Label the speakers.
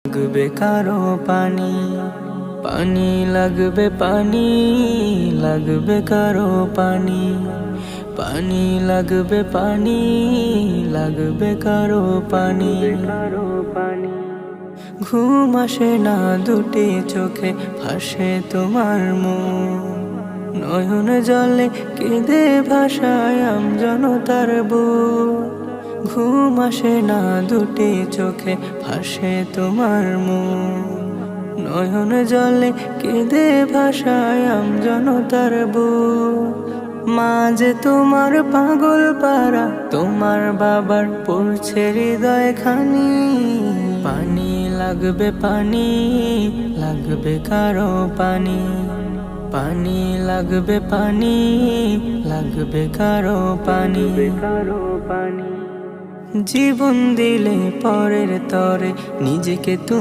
Speaker 1: লাগবে কারো পানি, পানি লাগবে, পানি লাগবে কারো পানি, পানি লাগবে, পানি লাগবে কারো পানি। ঘুম আসে না দুটি চোখে, ভাসে তোমার মুখ, নয়ন জলে কেঁদে ভাষায় আমজনতার বুক। ঘুম আসে না দুটি চোখে, ভাসে তোমার মুখ, নয়ন জলে কেঁদে ভাষায় আমজনতার বুক। মা যে তোমার পাগল পারা, তোমার বাবার পড়ছে হৃদয় খানি। পানি লাগবে, পানি লাগবে কারো পানি, পানি লাগবে, পানি লাগবে কারো পানি। জীবন দিলে পরের তরে নিজেকে